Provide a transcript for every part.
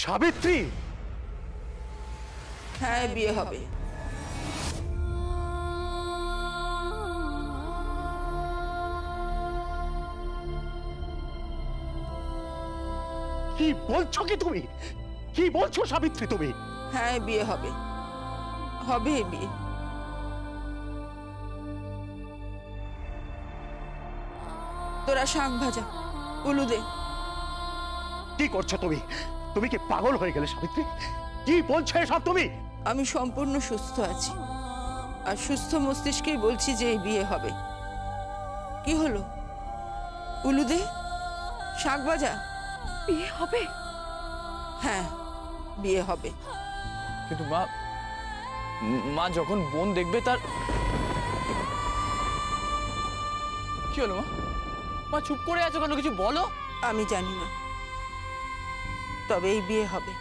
সাবিত্রী? হ্যাঁ, বিয়ে হবে। কি বলছো কি তুমি? কি বলছো সাবিত্রী তুমি? হ্যাঁ, বিয়ে হবে, হবে বিয়ে। তোরা শাক ভাজা, উলু দে। কি করছো তুমি? তুমি কি পাগল হয়ে গেলে সাবিত্রী? কি বলছো এসব তুমি? আমি সম্পূর্ণ সুস্থ আছি, আর সুস্থ মস্তিষ্কেই বলছি যে এই বিয়ে হবে। কি হলো? উলু দে, শাক ভাজা। বিয়ে হবে? হ্যাঁ, বিয়ে হবে। কিন্তু মা, মা যখন বোন দেখবে তার কি হলো? মা, মা চুপ করে আছো কেন? কিছু বলো। আমি জানি না, তবে এই বিয়ে হবে।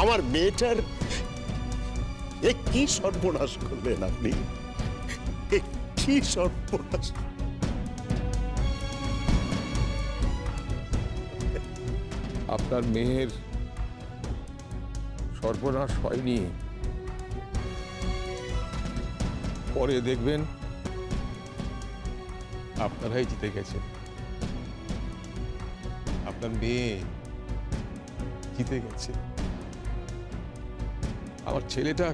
আমার মেয়েটার এ কি সর্বনাশ করলেন আপনি? কি সর্বনাশ! আপনার মেয়ের সর্বনাশ হয়নি, পরে দেখবেন আপনারাই জিতে গেছেন। আপনার মেয়ে জিতে গেছে। আমার ছেলেটা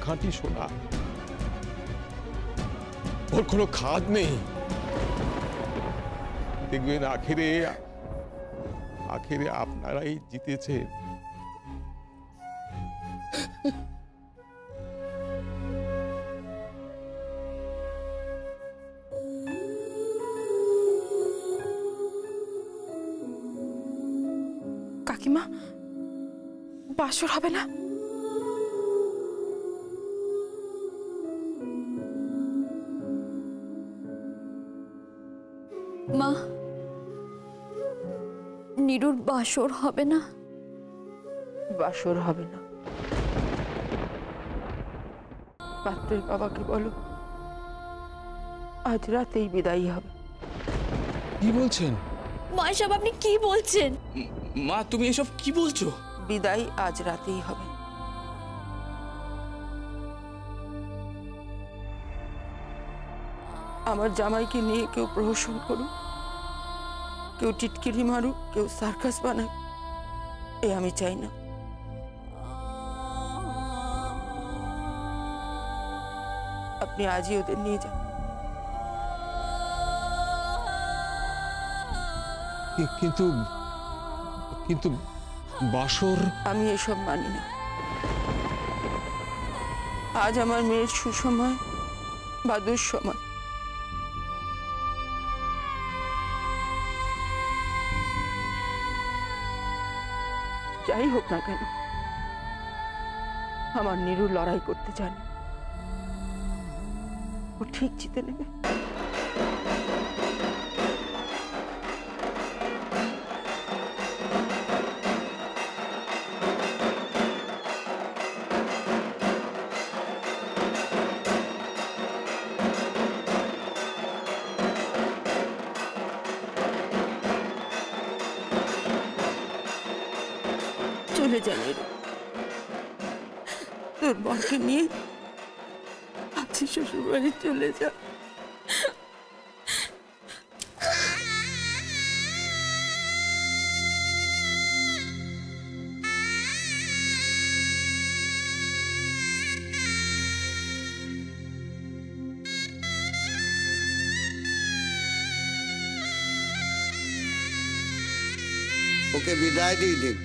খাঁটি সোনা, ওর কোনো খাদ নেই। দেখবেন আখেরে আখেরে আপনারাই জিতেছেন। কাকিমা, বাসর হবে না? মা, নীরুর বাসর হবে না? বাসর হবে না। পাত্রের বাবাকে বলো আজ রাতেই বিদায়ী হবে। কি বলছেন মা, এসব আপনি কি বলছেন? মা? তুমি এসব কি বলছো? বিদায় আজ রাতেই হবে। আমার জামাইকে নিয়ে কেউ প্রহসন করুক, কেউ টিটকিরি মারুক, কেউ সার্কাস বানাক, এ আমি চাই না। আপনি আজই ওদের নিয়ে যান। কিন্তু কিন্তু বাসর। আমি এসব মানি না। আজ আমার মেয়ের সুসময় বা দুঃসময়। যাই হোক না কেন, আমার নীরু লড়াই করতে জানে, ও ঠিক জিতে নেবে। চলে যা নীরু, তোর বরকে নিয়ে আছি শ্বশুর বাড়ি চলে যা। ওকে বিদায় দিয়ে দিন।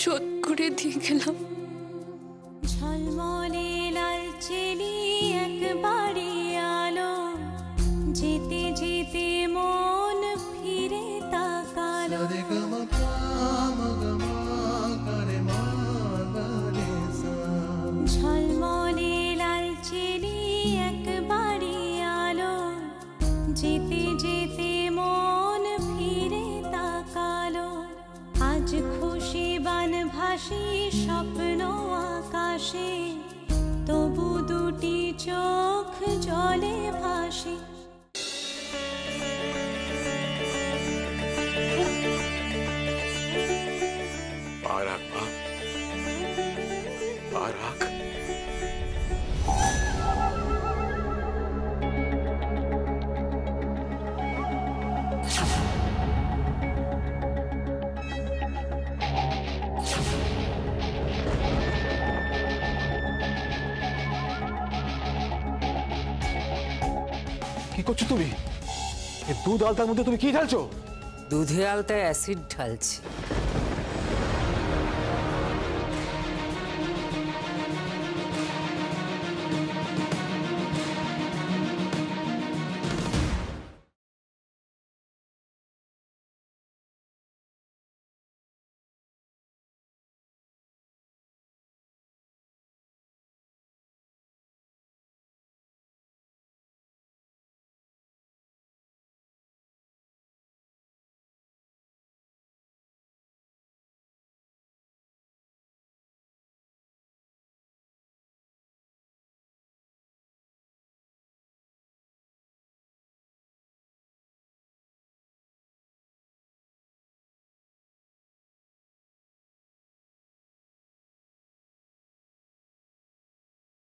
শোধ করে দিয়ে গেলাম। ঝলমলে লাল চেলি একবারে আলো, যেতে যেতে মন ফিরে তাকালো। ঝলমলে লাল চেলি একবারে আলো, যেতে যেতে মন ফিরে তাকালো। আজ খুশি বান ভাসি স্বপ্ন আকাশে, তবু দুটি চোখ জলে ভাসি। পা রাখ মা, পা রাখ। কি করছো তুমি? এই দুধ আলতার মধ্যে তুমি কি ঢালছো? দুধে আলতায় অ্যাসিড ঢালছি।